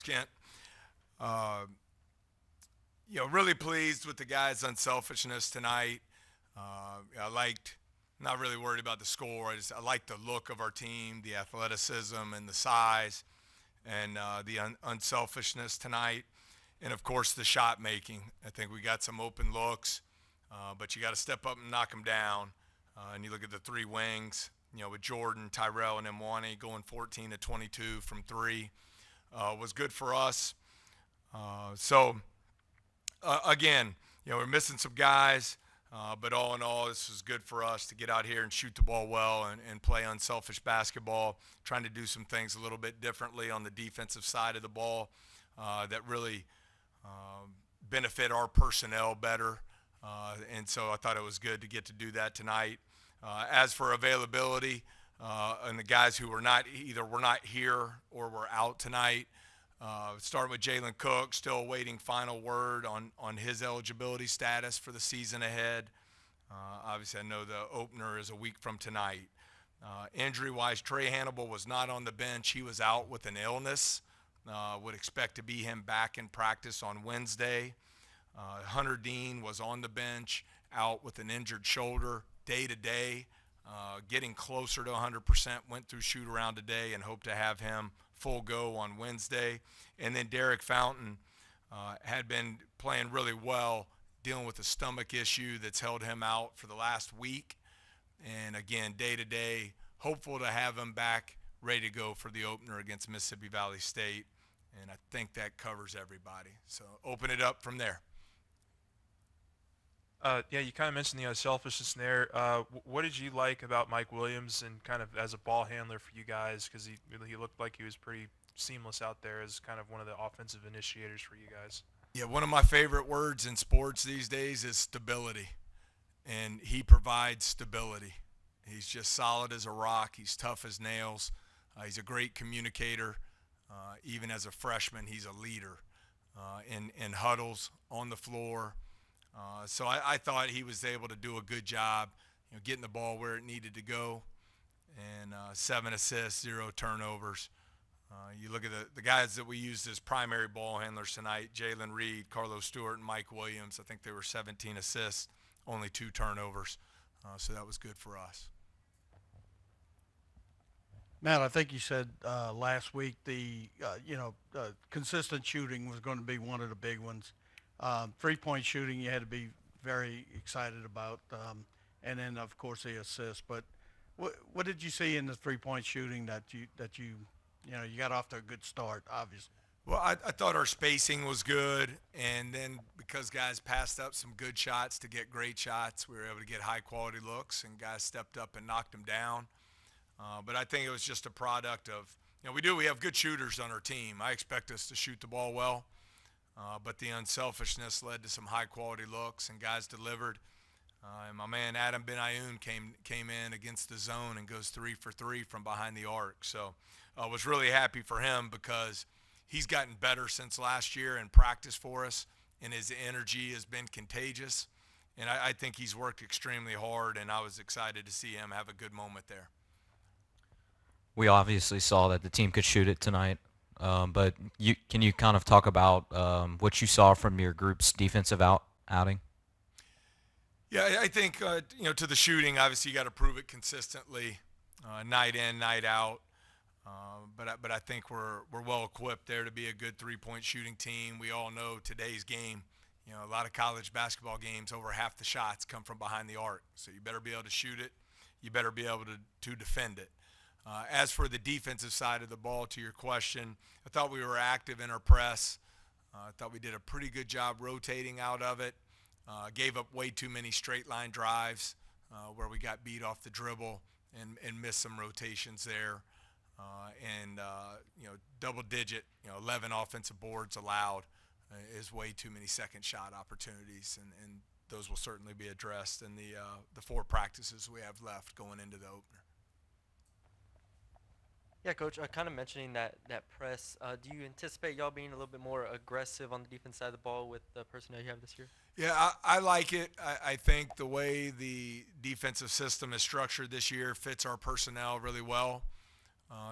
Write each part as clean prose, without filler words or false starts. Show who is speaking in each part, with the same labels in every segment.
Speaker 1: Kent. Uh, really pleased with the guys' unselfishness tonight. I liked, not really worried about the score. I liked the look of our team, the athleticism and the size, and the unselfishness tonight. And of course, the shot making. I think we got some open looks, but you got to step up and knock them down. And you look at the three wings, with Jordan, Tyrell, and Mwani going 14 to 22 from three, was good for us. Again, we're missing some guys, but all in all, this was good for us to get out here and shoot the ball well and play unselfish basketball, trying to do some things a little bit differently on the defensive side of the ball that really benefit our personnel better. And so I thought it was good to get to do that tonight. As for availability, and the guys who were not here or were out tonight, starting with Jalen Cook, still awaiting final word on his eligibility status for the season ahead. Obviously, I know the opener is a week from tonight. Injury-wise, Trey Hannibal was not on the bench. He was out with an illness. Would expect to be him back in practice on Wednesday. Hunter Dean was on the bench, out with an injured shoulder day to day, getting closer to 100%, went through shoot around today and hope to have him full go on Wednesday. And then Derek Fountain had been playing really well, dealing with a stomach issue that's held him out for the last week. And again, day to day, hopeful to have him back ready to go for the opener against Mississippi Valley State. And I think that covers everybody. So open it up from there.
Speaker 2: Yeah, you kind of mentioned the unselfishness there. What did you like about Mike Williams and kind of as a ball handler for you guys? Because he looked like he was pretty seamless out there as kind of one of the offensive initiators for you guys.
Speaker 1: Yeah, one of my favorite words in sports these days is stability. And he provides stability. He's just solid as a rock. He's tough as nails. He's a great communicator. Even as a freshman, he's a leader in huddles, on the floor. So I thought he was able to do a good job, getting the ball where it needed to go, and 7 assists, 0 turnovers. You look at the guys that we used as primary ball handlers tonight: Jalen Reed, Carlos Stewart, and Mike Williams. I think they were 17 assists, only 2 turnovers. So that was good for us.
Speaker 3: Matt, I think you said last week the consistent shooting was going to be one of the big ones. 3-point shooting you had to be very excited about, and then of course the assist. But what did you see in the 3-point shooting that you got off to a good start? Obviously.
Speaker 1: Well, I thought our spacing was good, and then because guys passed up some good shots to get great shots, we were able to get high-quality looks, and guys stepped up and knocked them down. But I think it was just a product of, we have good shooters on our team. I expect us to shoot the ball well, but the unselfishness led to some high-quality looks, and guys delivered. And my man Adam Benayoun came in against the zone and goes 3 for 3 from behind the arc. So I was really happy for him because he's gotten better since last year in practice for us, and his energy has been contagious. And I think he's worked extremely hard, and I was excited to see him have a good moment there.
Speaker 4: We obviously saw that the team could shoot it tonight, but can you kind of talk about what you saw from your group's defensive outing?
Speaker 1: Yeah, I think to the shooting, obviously you got to prove it consistently, night in, night out. But I think we're well equipped there to be a good 3-point shooting team. We all know today's game. A lot of college basketball games, over half the shots come from behind the arc. So you better be able to shoot it. You better be able to defend it. As for the defensive side of the ball, to your question, I thought we were active in our press. I thought we did a pretty good job rotating out of it. Gave up way too many straight line drives where we got beat off the dribble and missed some rotations there. Double digit, 11 offensive boards allowed is way too many second shot opportunities, and those will certainly be addressed in the 4 practices we have left going into the opener.
Speaker 5: Yeah, Coach, kind of mentioning that press, do you anticipate y'all being a little bit more aggressive on the defense side of the ball with the personnel you have this year?
Speaker 1: Yeah, I like it. I think the way the defensive system is structured this year fits our personnel really well.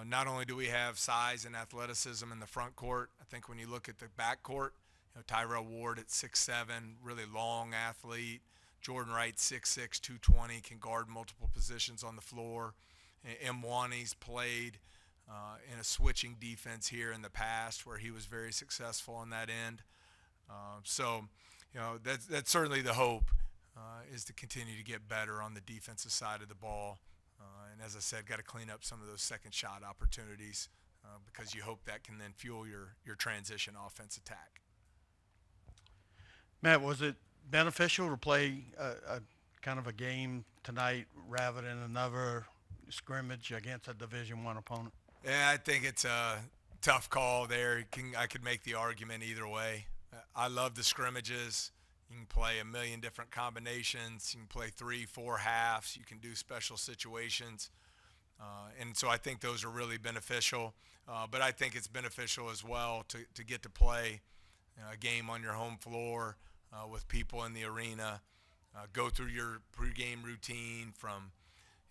Speaker 1: Not only do we have size and athleticism in the front court, I think when you look at the back court, Tyrell Ward at 6'7", really long athlete. Jordan Wright, 6'6", 220, can guard multiple positions on the floor. Mwani's played in a switching defense here in the past where he was very successful on that end. So, that's certainly the hope, is to continue to get better on the defensive side of the ball. And as I said, got to clean up some of those second shot opportunities because you hope that can then fuel your transition offense attack.
Speaker 3: Matt, was it beneficial to play a kind of a game tonight rather than another scrimmage against a Division I opponent?
Speaker 1: Yeah, I think it's a tough call there. I could make the argument either way. I love the scrimmages. You can play a million different combinations. You can play 3-4 halves. You can do special situations. And so I think those are really beneficial. But I think it's beneficial as well to get to play a game on your home floor with people in the arena, go through your pregame routine from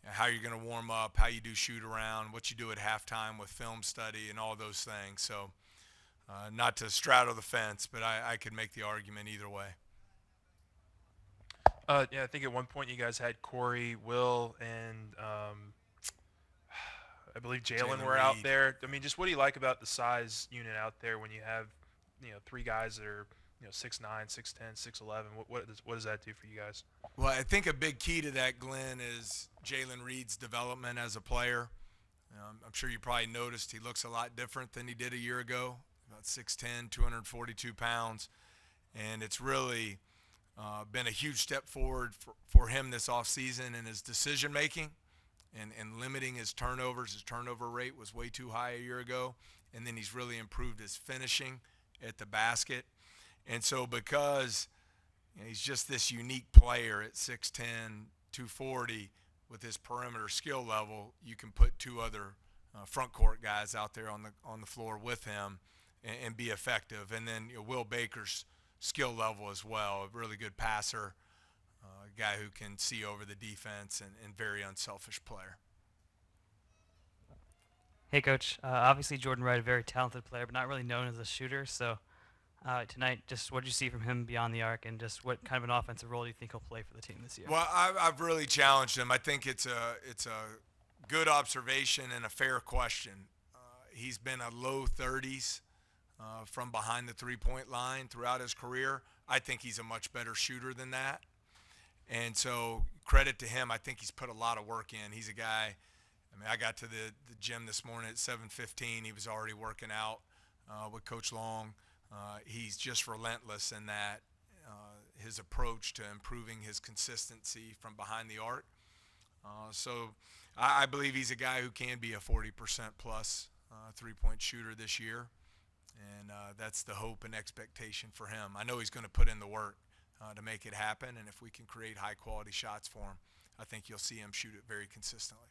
Speaker 1: how you're going to warm up, how you do shoot around, what you do at halftime with film study and all those things. So not to straddle the fence, but I could make the argument either way.
Speaker 2: Yeah, I think at one point you guys had Corey, Will, and I believe Jalen were out
Speaker 1: Reed.
Speaker 2: there. I mean, just what do you like about the size unit out there when you have, three guys that are, 6'9", 6'10", 6'11"? What does that do for you guys?
Speaker 1: Well, I think a big key to that, Glenn, is Jalen Reed's development as a player. I'm sure you probably noticed he looks a lot different than he did a year ago, about 6'10", 242 pounds. And it's really been a huge step forward for him this offseason in his decision-making and limiting his turnovers. His turnover rate was way too high a year ago. And then he's really improved his finishing at the basket. And so because he's just this unique player at 6'10", 240 with his perimeter skill level, you can put two other front court guys out there on the floor with him and be effective. And then Will Baker's skill level as well, a really good passer, a guy who can see over the defense and very unselfish player.
Speaker 6: Hey, Coach. Obviously, Jordan Wright, a very talented player, but not really known as a shooter. So tonight, just what did you see from him beyond the arc, and just what kind of an offensive role do you think he'll play for the team this year?
Speaker 1: Well, I've really challenged him. I think it's a good observation and a fair question. He's been a low 30s from behind the three-point line throughout his career. I think he's a much better shooter than that. And so credit to him. I think he's put a lot of work in. He's a guy, I got to the gym this morning at 7:15. He was already working out with Coach Long. He's just relentless in that, his approach to improving his consistency from behind the arc. So I believe he's a guy who can be a 40% plus three-point shooter this year. And that's the hope and expectation for him. I know he's going to put in the work to make it happen. And if we can create high-quality shots for him, I think you'll see him shoot it very consistently.